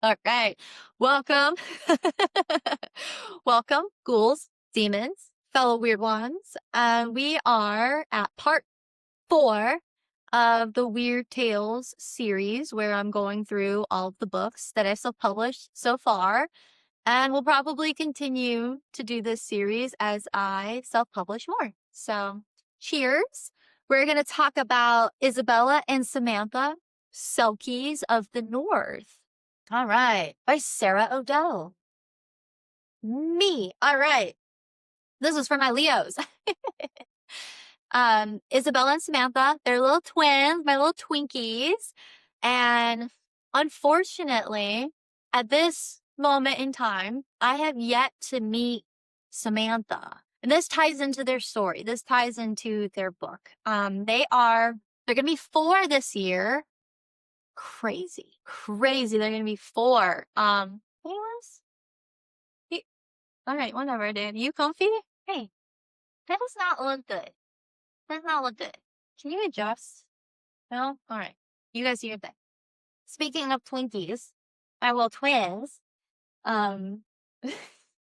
All right. Welcome. Welcome, ghouls, demons, fellow weird ones. We are at part 4 of the Wyrd Tales series, where I'm going through all of the books that I've self-published so far. And we'll probably continue to do this series as I self-publish more. So, cheers. We're going to talk about Isabella and Samantha, Selkies of the North. All right, by Sarah Odell. Me. All right. This is for my Leos. Isabella and Samantha, they're little twins, my little Twinkies. And unfortunately, at this moment in time, I have yet to meet Samantha. And this ties into their story. This ties into their book. They're gonna be 4 this year. Crazy. Crazy. They're gonna be 4. Anyways, all right, whatever, dude. You comfy? Hey, that does not look good. Does not look good. Can you adjust? No? All right. You guys do your thing. Speaking of Twinkies, my little twins, um,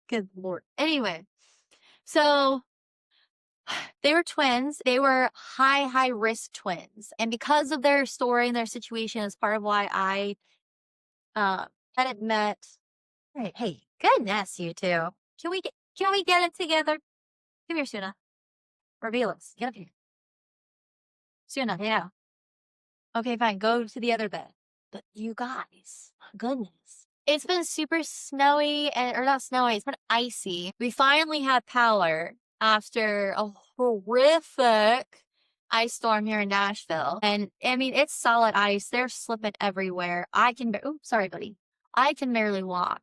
good lord. Anyway, so they were twins. They were high risk twins. And because of their story and their situation is part of why I hadn't met. All right, hey, goodness, you two. Can we get it together? Come here, Suna. Reveal us. Get up here. Suna, yeah. Okay, fine. Go to the other bed. But you guys, goodness. It's been super snowy or not snowy, it's been icy. We finally had power after a horrific ice storm here in Nashville. And I mean, it's solid ice. They're slipping everywhere. Sorry, buddy. I can barely walk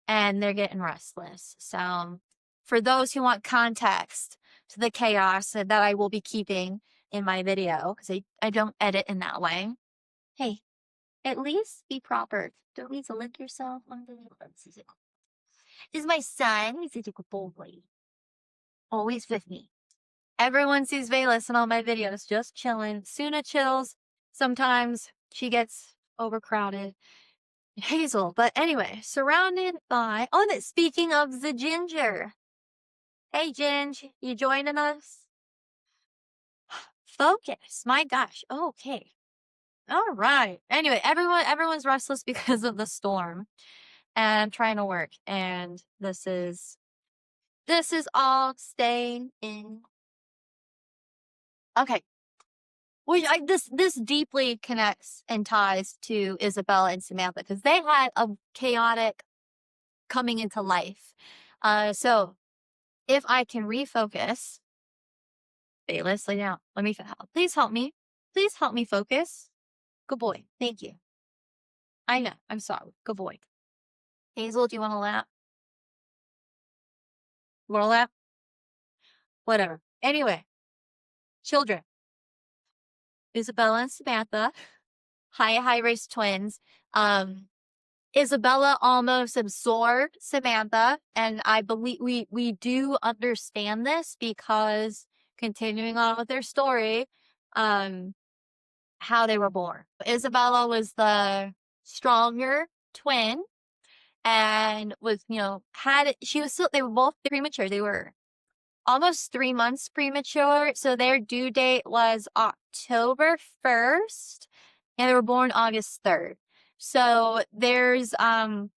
and they're getting restless. So for those who want context to the chaos that I will be keeping in my video, because I don't edit in that way. Hey, at least be proper. Don't need to lick yourself under the lips. This is my son. He's a good boy. Always with me. Everyone sees Velas in all my videos, just chilling. Suna chills. Sometimes she gets overcrowded. Hazel. But anyway, surrounded by... Oh, speaking of the ginger. Hey, Ginge. You joining us? Focus. My gosh. Okay. All right. Anyway, everyone's restless because of the storm, and I'm trying to work, and this is all staying in. Okay. Well, this deeply connects and ties to Isabella and Samantha because they had a chaotic coming into life. So if I can refocus, Bayless, lay down. Please help me. Please help me focus. Good boy. Thank you. I know. I'm sorry. Good boy. Hazel, do you want to lap? You want to lap? Whatever. Anyway, children. Isabella and Samantha, high race twins. Isabella almost absorbed Samantha, and I believe we do understand this because continuing on with their story, how they were born. Isabella was the stronger twin and was, they were both premature. They were almost 3 months premature. So their due date was October 1st and they were born August 3rd. So there's a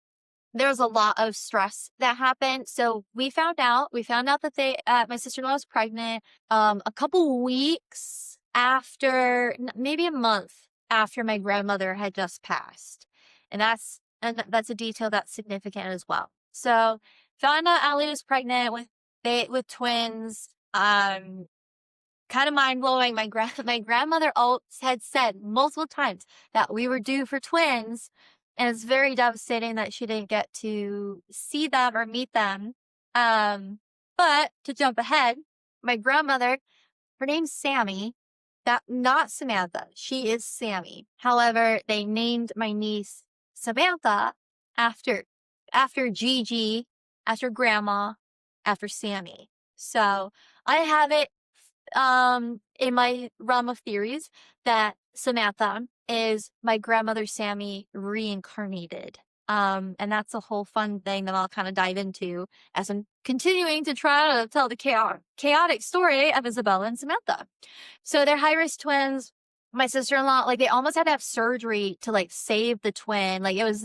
lot of stress that happened. So we found out that my sister-in-law was pregnant, a couple weeks after, maybe a month after my grandmother had just passed. And that's a detail that's significant as well. So found out Allie was pregnant with twins. Kind of mind-blowing. My grandmother had said multiple times that we were due for twins, and it's very devastating that she didn't get to see them or meet them. But to jump ahead, my grandmother, her name's Sammy, not Samantha. She is Sammy. However, they named my niece Samantha after Gigi, after Grandma, after Sammy. So I have it in my realm of theories that Samantha is my grandmother Sammy reincarnated. And that's a whole fun thing that I'll kind of dive into as I'm continuing to try to tell the chaotic story of Isabella and Samantha. So they're high risk twins. My sister-in-law, like they almost had to have surgery to like save the twin. Like it was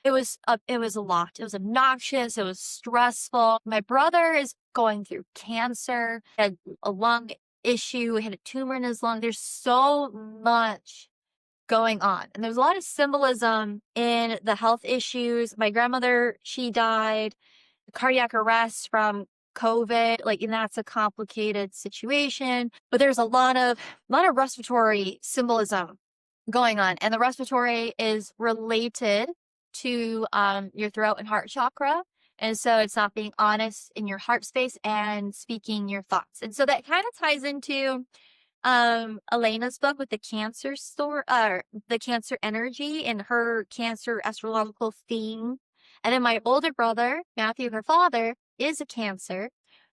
a lot. It was obnoxious. It was stressful. My brother is going through cancer, had a lung issue, had a tumor in his lung. There's so much going on. And there's a lot of symbolism in the health issues. My grandmother, she died, cardiac arrest from COVID, like, and that's a complicated situation. But there's a lot of respiratory symbolism going on. And the respiratory is related to your throat and heart chakra. And so it's not being honest in your heart space and speaking your thoughts. And so that kind of ties into Elena's book with the cancer store, the cancer energy and her cancer astrological theme. And then my older brother, Matthew, her father, is a cancer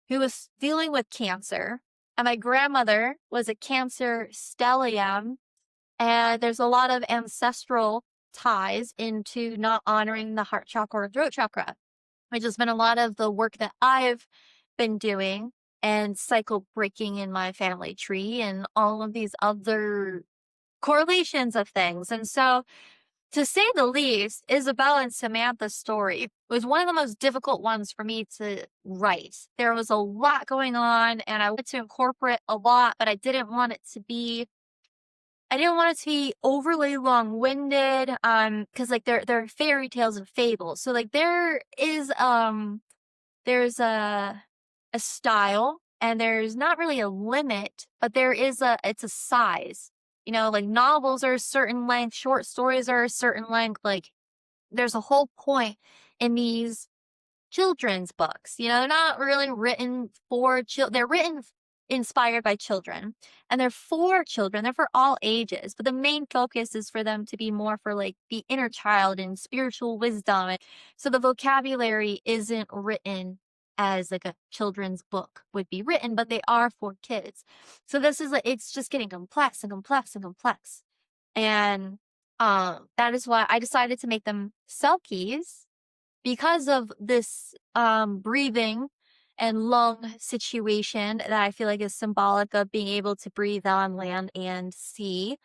who was dealing with cancer. And my grandmother was a cancer stellium. And there's a lot of ancestral ties into not honoring the heart chakra or throat chakra, which has been a lot of the work that I've been doing and cycle breaking in my family tree and all of these other correlations of things. And so, to say the least, Isabella and Samantha's story was one of the most difficult ones for me to write. There was a lot going on and I wanted to incorporate a lot, but I didn't want it to be overly long-winded, because like they're fairy tales and fables. So like there's a style and there's not really a limit, but it's a size. You know, like novels are a certain length, short stories are a certain length. Like there's a whole point in these children's books. You know, they're not really written for children. They're written inspired by children and they're for children. They're for all ages, but the main focus is for them to be more for like the inner child and spiritual wisdom. So the vocabulary isn't written as like a children's book would be written, but they are for kids. So this is like, it's just getting complex and complex and complex. And that is why I decided to make them Selkies because of this breathing and lung situation that I feel like is symbolic of being able to breathe on land and sea.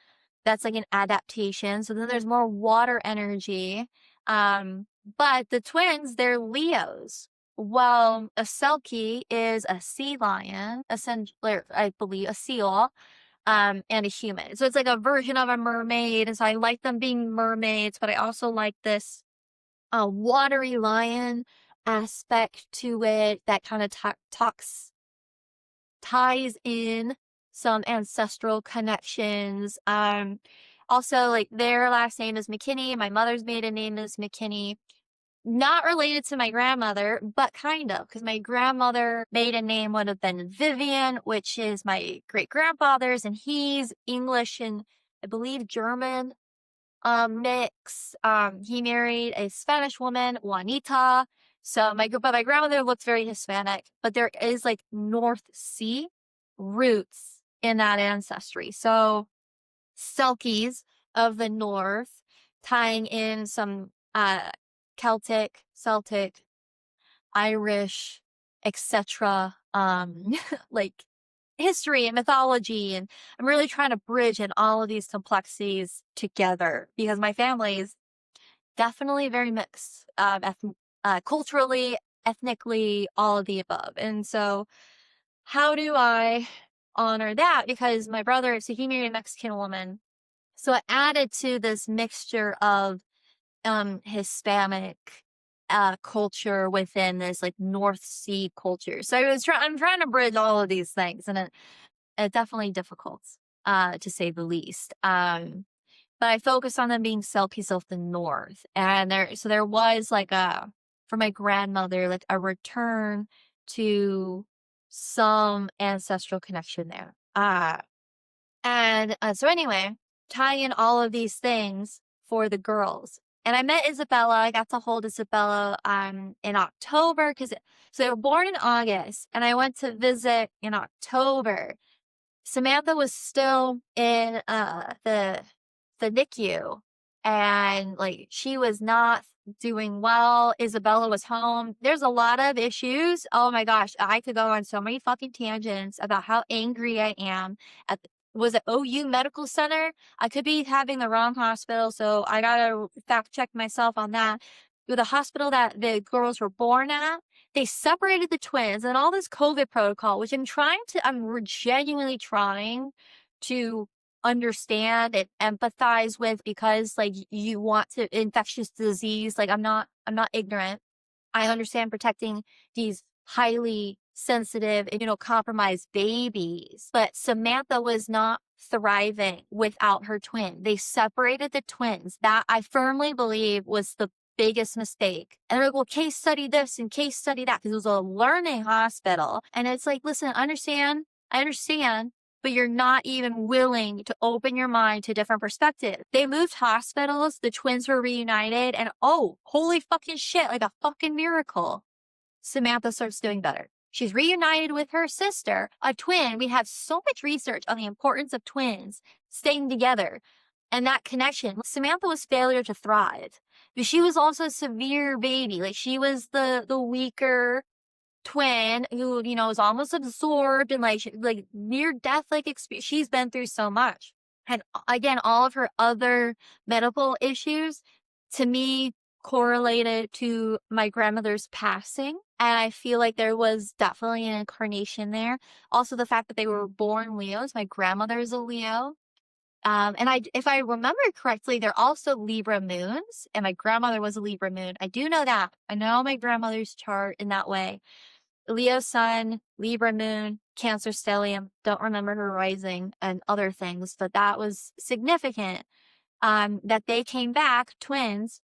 That's like an adaptation. So then there's more water energy. But the twins, they're Leos. Well, a Selkie is a sea lion, essentially, I believe, a seal, and a human. So it's like a version of a mermaid. And so I like them being mermaids, but I also like this a watery lion aspect to it that kind of ties in some ancestral connections. Also, like their last name is McKinney. My mother's maiden name is McKinney. Not related to my grandmother, but kind of, because my grandmother maiden name would have been Vivian, which is my great grandfather's, and he's English and I believe German mix. He married a Spanish woman, Juanita. So my grandmother looked very Hispanic, but there is like North Sea roots in that ancestry. So Selkies of the North, tying in some Celtic, Irish, etc. Like history and mythology, and I'm really trying to bridge in all of these complexities together because my family is definitely very mixed, culturally, ethnically, all of the above. And so, how do I honor that? Because my brother, so he married a Mexican woman, so it added to this mixture of Hispanic culture within this like North Sea culture. So I'm trying to bridge all of these things, and it definitely difficult, to say the least. But I focused on them being Selkies of the North, and there was like for my grandmother, like a return to some ancestral connection there. So anyway, tying in all of these things for the girls. And I met Isabella. I got to hold Isabella in October so they were born in August, and I went to visit in October. Samantha was still in the NICU, and like she was not doing well. Isabella was home. There's a lot of issues. Oh my gosh, I could go on so many fucking tangents about how angry I am at was it OU Medical Center? I could be having the wrong hospital, so I gotta fact check myself on that. With the hospital that the girls were born at, they separated the twins and all this COVID protocol, which I'm genuinely trying to understand and empathize with, because like you want to infectious disease, like I'm not ignorant. I understand protecting these highly sensitive, compromised babies, but Samantha was not thriving without her twin. They separated the twins. That I firmly believe was the biggest mistake. And they're like, well, case study this and case study that, because it was a learning hospital. And it's like, listen, I understand, but you're not even willing to open your mind to a different perspective. They moved hospitals, the twins were reunited, and oh, holy fucking shit, like a fucking miracle. Samantha starts doing better. She's reunited with her sister, a twin. We have so much research on the importance of twins staying together and that connection. Samantha was failure to thrive, but she was also a severe baby. Like she was the weaker twin who, is almost absorbed and like near death like experience. She's been through so much. And again, all of her other medical issues to me correlated to my grandmother's passing. And I feel like there was definitely an incarnation there. Also, the fact that they were born Leos. My grandmother is a Leo. If I remember correctly, they're also Libra moons, and my grandmother was a Libra moon. I do know that. I know my grandmother's chart in that way. Leo sun, Libra moon, Cancer stellium. Don't remember her rising and other things, but that was significant. That they came back twins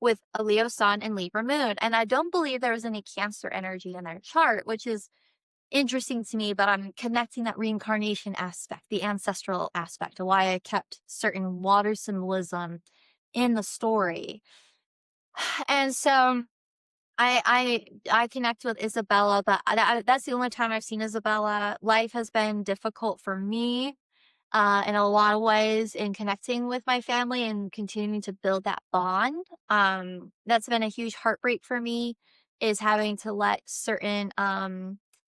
with a Leo sun and Libra moon. And I don't believe there was any Cancer energy in their chart, which is interesting to me, but I'm connecting that reincarnation aspect, the ancestral aspect, to why I kept certain water symbolism in the story. And so I connect with Isabella, but that's the only time I've seen Isabella. Life has been difficult for me in a lot of ways in connecting with my family and continuing to build that bond. That's been a huge heartbreak for me, is having to let certain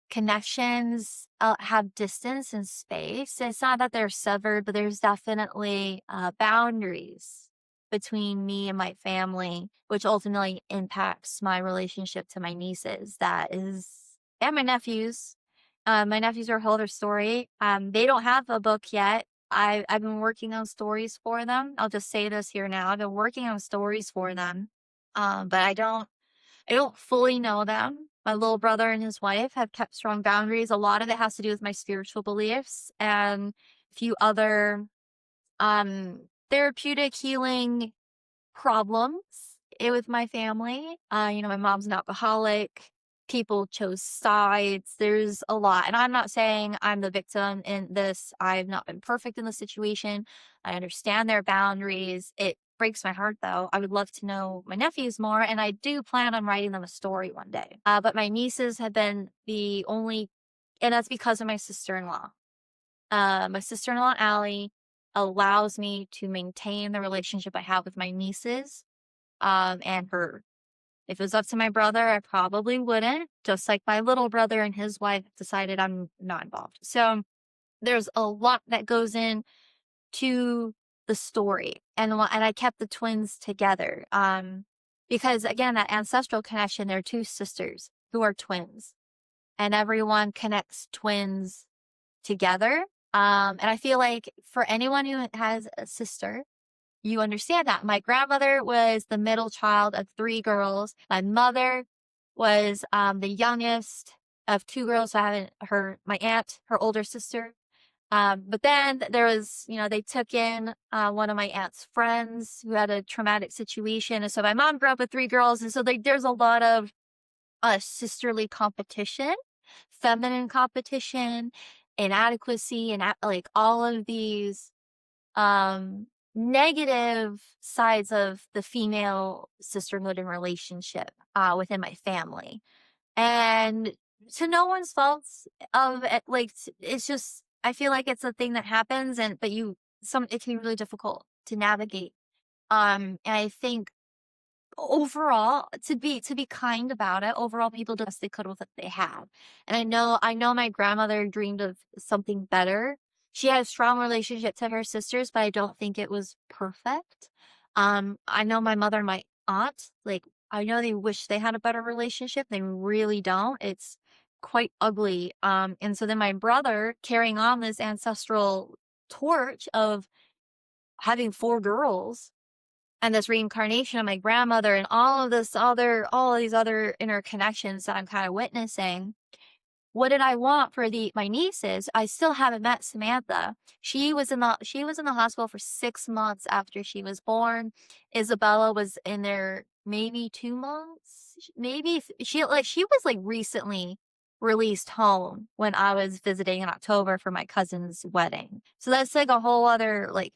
connections have distance and space. It's not that they're severed, but there's definitely boundaries between me and my family, which ultimately impacts my relationship to my nieces. And my nephews. My nephews are a whole other story. They don't have a book yet. I've been working on stories for them. I'll just say this here now. I've been working on stories for them. But I don't fully know them. My little brother and his wife have kept strong boundaries. A lot of it has to do with my spiritual beliefs and a few other therapeutic healing problems with my family. My mom's an alcoholic. People chose sides. There's a lot. And I'm not saying I'm the victim in this. I've not been perfect in the situation. I understand their boundaries. It breaks my heart, though. I would love to know my nephews more, and I do plan on writing them a story one day. But my nieces have been the only, and that's because of my sister-in-law. My sister-in-law, Allie, allows me to maintain the relationship I have with my nieces and her. If it was up to my brother, I probably wouldn't, just like my little brother and his wife decided I'm not involved. So there's a lot that goes in to the story. And I kept the twins together. Because again, that ancestral connection, they're two sisters who are twins. And everyone connects twins together. And I feel like for anyone who has a sister, you understand that. My grandmother was the middle child of 3 girls. My mother was the youngest of 2 girls. So I have my aunt, her older sister. But then there was, they took in one of my aunt's friends who had a traumatic situation. And so my mom grew up with 3 girls. And so there's a lot of sisterly competition, feminine competition, inadequacy, and like all of these negative sides of the female sisterhood and relationship within my family. And to no one's fault of it, like, it's just, I feel like it's a thing that happens, but it can be really difficult to navigate. And I think overall, to be kind about it, overall, people do the best they could with what they have. And I know my grandmother dreamed of something better. She had a strong relationship to her sisters, but I don't think it was perfect. I know my mother and my aunt, like, I know they wish they had a better relationship. They really don't. It's quite ugly. And so then my brother carrying on this ancestral torch of having 4 girls and this reincarnation of my grandmother and all of these other interconnections that I'm kind of witnessing. What did I want for my nieces? I still haven't met Samantha. She was in the hospital for 6 months after she was born. Isabella was in there maybe 2 months. Maybe she was like recently released home when I was visiting in October for my cousin's wedding. So that's like a whole other like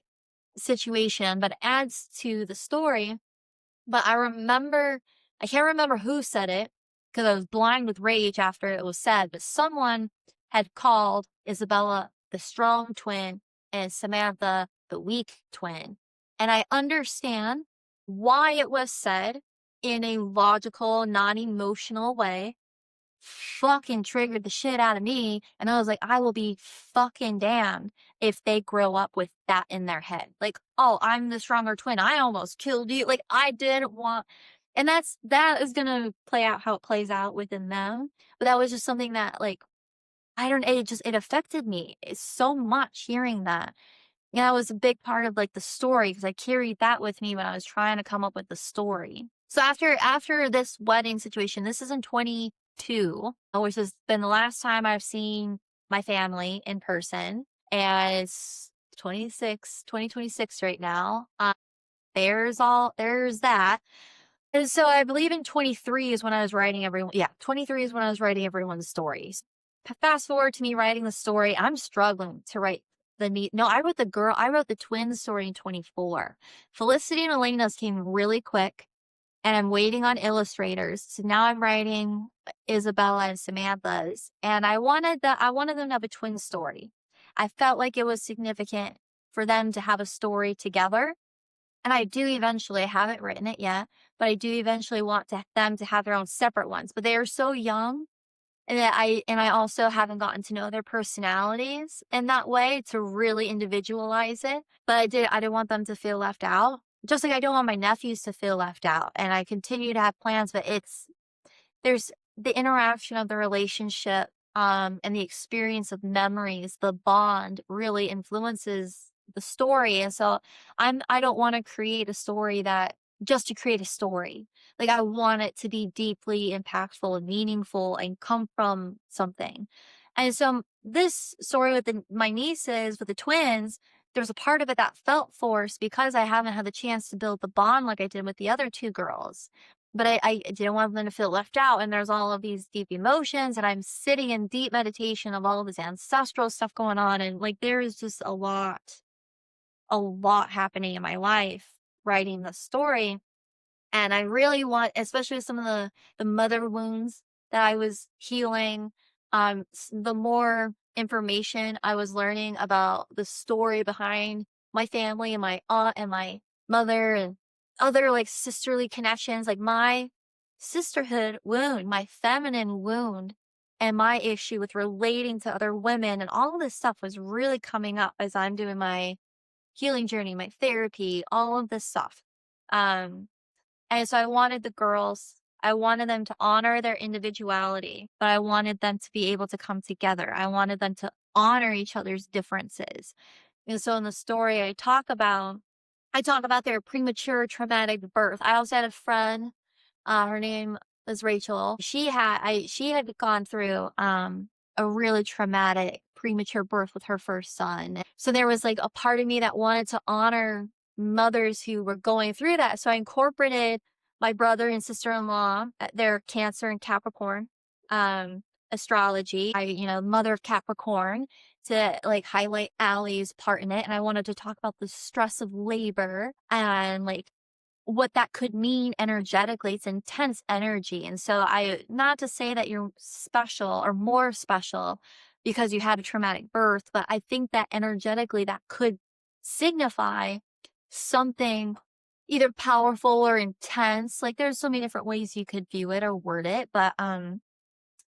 situation, but it adds to the story. But I can't remember who said it because I was blind with rage after it was said, but someone had called Isabella the strong twin and Samantha the weak twin. And I understand why it was said in a logical, non emotional way. Fucking triggered the shit out of me. And I was like, I will be fucking damned if they grow up with that in their head. Like, oh, I'm the stronger twin. I almost killed you. Like, I didn't want, and that is gonna play out how it plays out within them. But that was just something that, like, I don't, it affected me so much hearing that. Yeah, that was a big part of, like, the story because I carried that with me when I was trying to come up with the story. So after this wedding situation, this is in 22, which has been the last time I've seen my family in person, and it's 2026 right now. There's that. And so I believe in 23 is when I was writing everyone yeah, 23 is when I was writing everyone's stories. Fast forward to me writing the story, I'm struggling to write no, I wrote the twin story in 24. Felicity and Elena's came really quick, and I'm waiting on illustrators. So now I'm writing Isabella and Samantha's, and I wanted them to have a twin story. I felt like it was significant for them to have a story together, and I do eventually, I haven't written it yet, but I do eventually want them to have their own separate ones. But they are so young, and I also haven't gotten to know their personalities in that way to really individualize it. But I didn't want them to feel left out. Just like I don't want my nephews to feel left out. And I continue to have plans, but there's the interaction of the relationship, and the experience of memories, the bond really influences the story. And so I don't want to create a story that just to create a story. Like, I want it to be deeply impactful and meaningful and come from something. And so this story with my nieces, with the twins, there's a part of it that felt forced because I haven't had the chance to build the bond like I did with the other 2 girls. But I didn't want them to feel left out, and there's all of these deep emotions, and I'm sitting in deep meditation of all of this ancestral stuff going on, and, like, there is just a lot happening in my life writing the story. And I really want, especially with some of the mother wounds that I was healing, the more information I was learning about the story behind my family and my aunt and my mother and other like sisterly connections, like my sisterhood wound, my feminine wound, and my issue with relating to other women and all of this stuff was really coming up as I'm doing my healing journey, my therapy, all of this stuff. Um, and so I wanted them to honor their individuality, but I wanted them to be able to come together. I wanted them to honor each other's differences. And so in the story, I talk about their premature traumatic birth. I also had a friend, her name was Rachel. She had gone through a really traumatic premature birth with her first son. So there was like a part of me that wanted to honor mothers who were going through that. So I incorporated my brother and sister-in-law, their Cancer and Capricorn astrology. Mother of Capricorn, to like highlight Allie's part in it. And I wanted to talk about the stress of labor and like what that could mean energetically. It's intense energy. And so not to say that you're special or more special because you had a traumatic birth, but I think that energetically that could signify something either powerful or intense. Like there's so many different ways you could view it or word it, but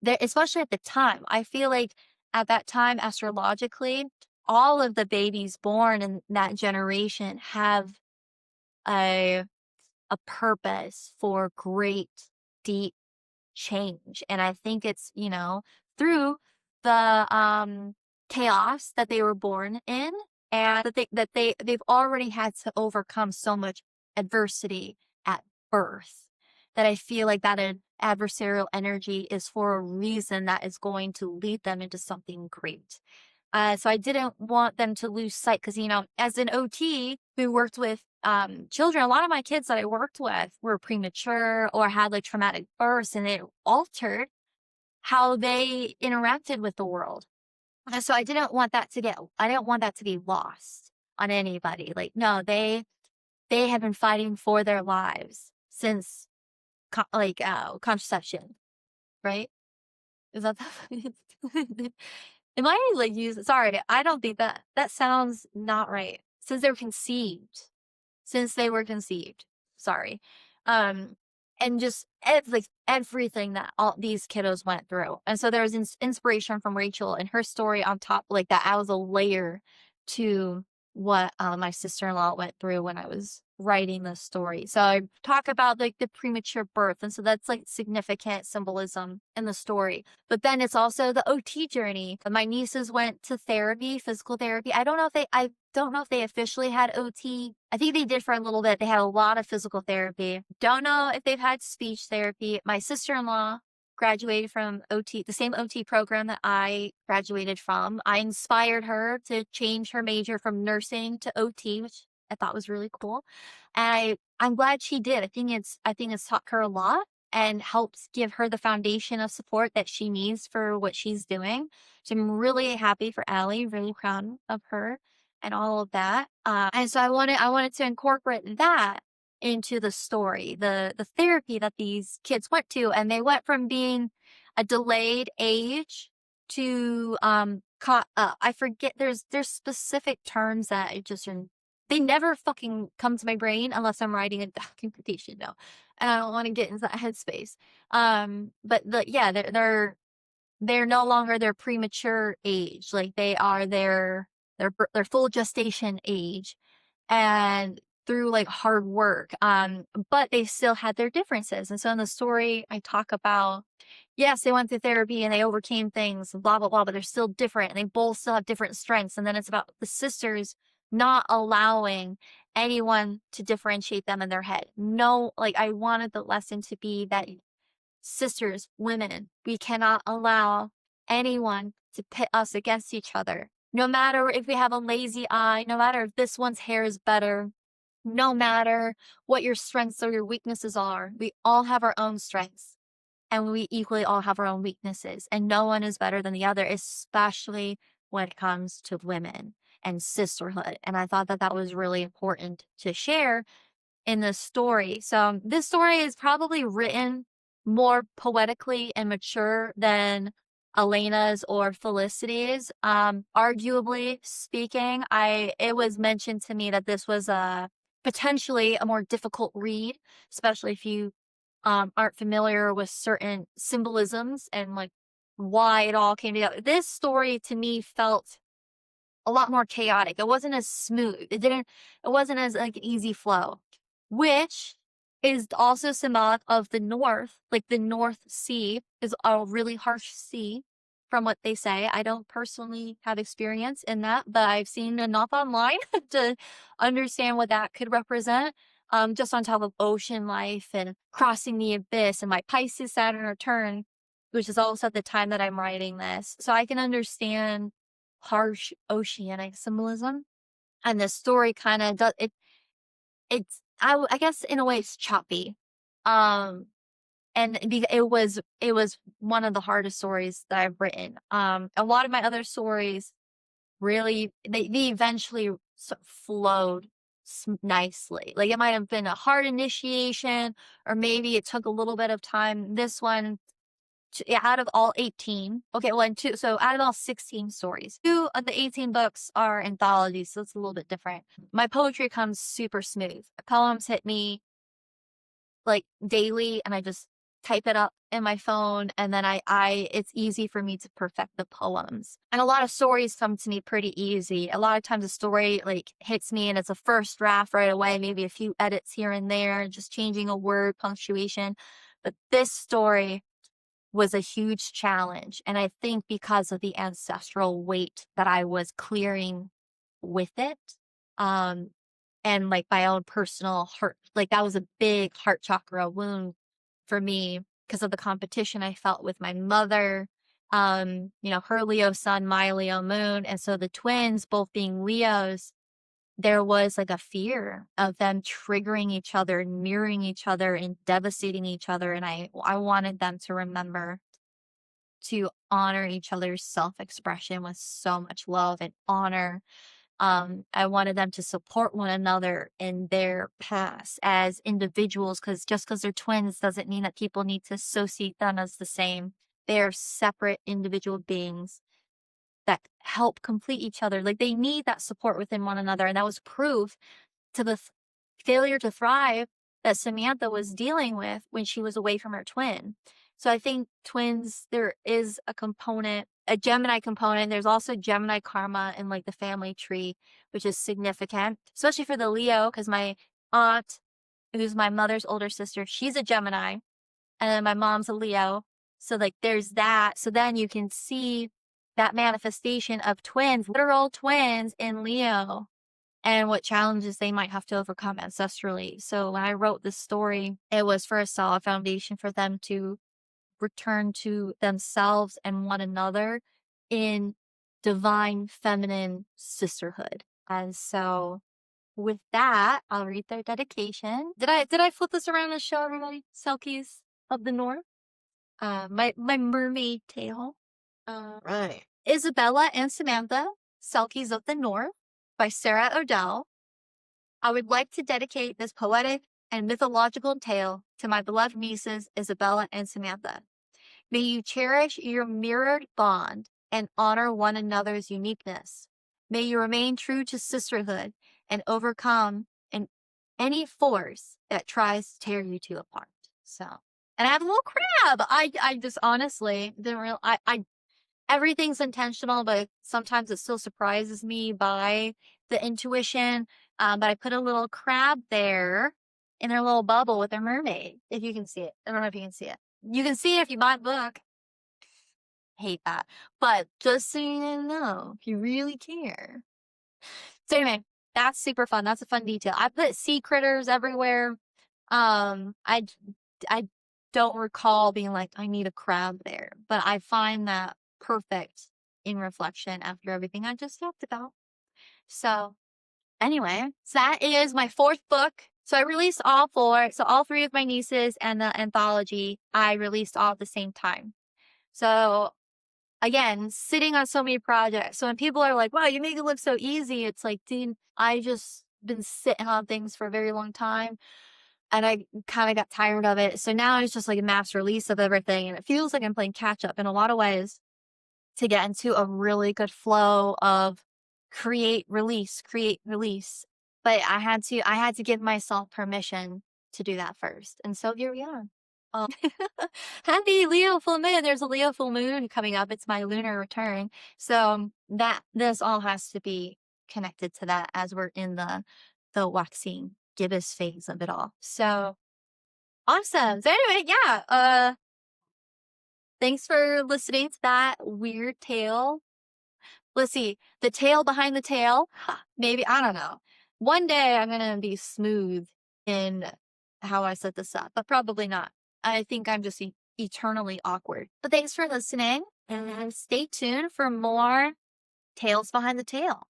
there, especially at the time, I feel like at that time astrologically, all of the babies born in that generation have a a purpose for great deep change. And I think it's, through the chaos that they were born in, and they've already had to overcome so much adversity at birth, that I feel like that adversarial energy is for a reason, that is going to lead them into something great. So I didn't want them to lose sight, because, as an OT who worked with children, a lot of my kids that I worked with were premature or had like traumatic births, and it altered how they interacted with the world. And so I didn't want that to be lost on anybody. Like, no, they have been fighting for their lives since contraception, right? Is that the am I like using, sorry, I don't think that sounds not right. Since they're conceived. Since they were conceived. Sorry. Um, and just like everything that all these kiddos went through. And so there was inspiration from Rachel and her story on top, like that I was a layer to what my sister-in-law went through when I was writing the story. So I talk about like the premature birth. And so that's like significant symbolism in the story. But then it's also the OT journey. My nieces went to therapy, physical therapy. I don't know if they officially had OT. I think they did for a little bit. They had a lot of physical therapy. Don't know if they've had speech therapy. My sister-in-law graduated from OT, the same OT program that I graduated from. I inspired her to change her major from nursing to OT, which I thought was really cool. And I'm glad she did. I think it's taught her a lot and helps give her the foundation of support that she needs for what she's doing. So I'm really happy for Allie, really proud of her and all of that. And so I wanted to incorporate that into the story, the therapy that these kids went to, and they went from being a delayed age to caught up. I forget, there's specific terms that I just they never fucking come to my brain unless I'm writing a documentation note, and I don't want to get into that headspace. But yeah, they're no longer their premature age. Like they are their full gestation age, and through like hard work. But they still had their differences. And so in the story, I talk about, yes, they went through therapy and they overcame things, blah, blah, blah, but they're still different and they both still have different strengths. And then it's about the sisters not allowing anyone to differentiate them in their head. No, like I wanted the lesson to be that sisters, women, we cannot allow anyone to pit us against each other. No matter if we have a lazy eye, no matter if this one's hair is better, no matter what your strengths or your weaknesses are, we all have our own strengths, and we equally all have our own weaknesses, and no one is better than the other, especially when it comes to women and sisterhood. And I thought that that was really important to share in this story. So this story is probably written more poetically and mature than Elena's or Felicity's. Arguably speaking, it was mentioned to me that this was potentially a more difficult read, especially if you aren't familiar with certain symbolisms and like why it all came together. This story to me felt a lot more chaotic. It wasn't as smooth. It wasn't as like an easy flow, which is also symbolic of the North. Like the North Sea is a really harsh sea from what they say. I don't personally have experience in that, but I've seen enough online to understand what that could represent. Just on top of ocean life and crossing the abyss, and my Pisces Saturn return, which is also at the time that I'm writing this. So I can understand harsh oceanic symbolism. And the story kind of does it. I guess in a way it's choppy. And it was one of the hardest stories that I've written. A lot of my other stories really, they eventually flowed nicely. Like it might have been a hard initiation, or maybe it took a little bit of time. This one out of all 18, okay, well, and two, so out of all 16 stories, 2 of the 18 books are anthologies, so it's a little bit different. My poetry comes super smooth. Poems hit me like daily, and I just type it up in my phone, and then it's easy for me to perfect the poems. And a lot of stories come to me pretty easy. A lot of times a story like hits me and it's a first draft right away, maybe a few edits here and there, just changing a word, punctuation. But this story was a huge challenge. And I think because of the ancestral weight that I was clearing with it, um, and like my own personal heart, like that was a big heart chakra wound for me because of the competition I felt with my mother. Her Leo sun, my Leo moon. And so the twins both being Leos, there was like a fear of them triggering each other, mirroring each other, and devastating each other. And I wanted them to remember to honor each other's self-expression with so much love and honor. I wanted them to support one another in their past as individuals, because just because they're twins doesn't mean that people need to associate them as the same. They're separate individual beings that help complete each other. Like they need that support within one another. And that was proof to the failure to thrive that Samantha was dealing with when she was away from her twin. So I think twins, there is a component, a Gemini component. There's also Gemini karma in like the family tree, which is significant, especially for the Leo, because my aunt, who's my mother's older sister, she's a Gemini, and then my mom's a Leo. So like there's that. So then you can see that manifestation of twins, literal twins in Leo, and what challenges they might have to overcome ancestrally. So when I wrote this story, it was for a solid foundation for them to return to themselves and one another in divine feminine sisterhood. And so with that, I'll read their dedication. Did I flip this around and show everybody Selkies of the North? My mermaid tale. Right. Isabella and Samantha, Selkies of the North by Sarah Odell. I would like to dedicate this poetic and mythological tale to my beloved nieces, Isabella and Samantha. May you cherish your mirrored bond and honor one another's uniqueness. May you remain true to sisterhood and overcome any force that tries to tear you two apart. So, and I have a little crab. I just honestly didn't real. I everything's intentional, but sometimes it still surprises me by the intuition. But I put a little crab there in their little bubble with their mermaid, if you can see it. I don't know if you can see it. You can see it if you buy the book. Hate that. But just so you know, if you really care. So anyway, that's super fun. That's a fun detail. I put sea critters everywhere. I don't recall being like, I need a crab there, but I find that perfect in reflection after everything I just talked about. So anyway, so that is my 4th book. So I released all 4. So all 3 of my nieces and the anthology, I released all at the same time. So again, sitting on so many projects. So when people are like, wow, you make it look so easy, it's like, dude, I just been sitting on things for a very long time. And I kind of got tired of it. So now it's just like a mass release of everything. And it feels like I'm playing catch up in a lot of ways to get into a really good flow of create, release, create, release. But I had to give myself permission to do that first. And so here we are. Happy Leo full moon. There's a Leo full moon coming up. It's my lunar return. So that this all has to be connected to that as we're in the waxing gibbous phase of it all. So awesome. So anyway, yeah. Thanks for listening to that weird tale. Let's see. The tale behind the tale. Maybe, I don't know. One day I'm gonna be smooth in how I set this up, but probably not. I think I'm just eternally awkward. But thanks for listening, and stay tuned for more tales behind the tale.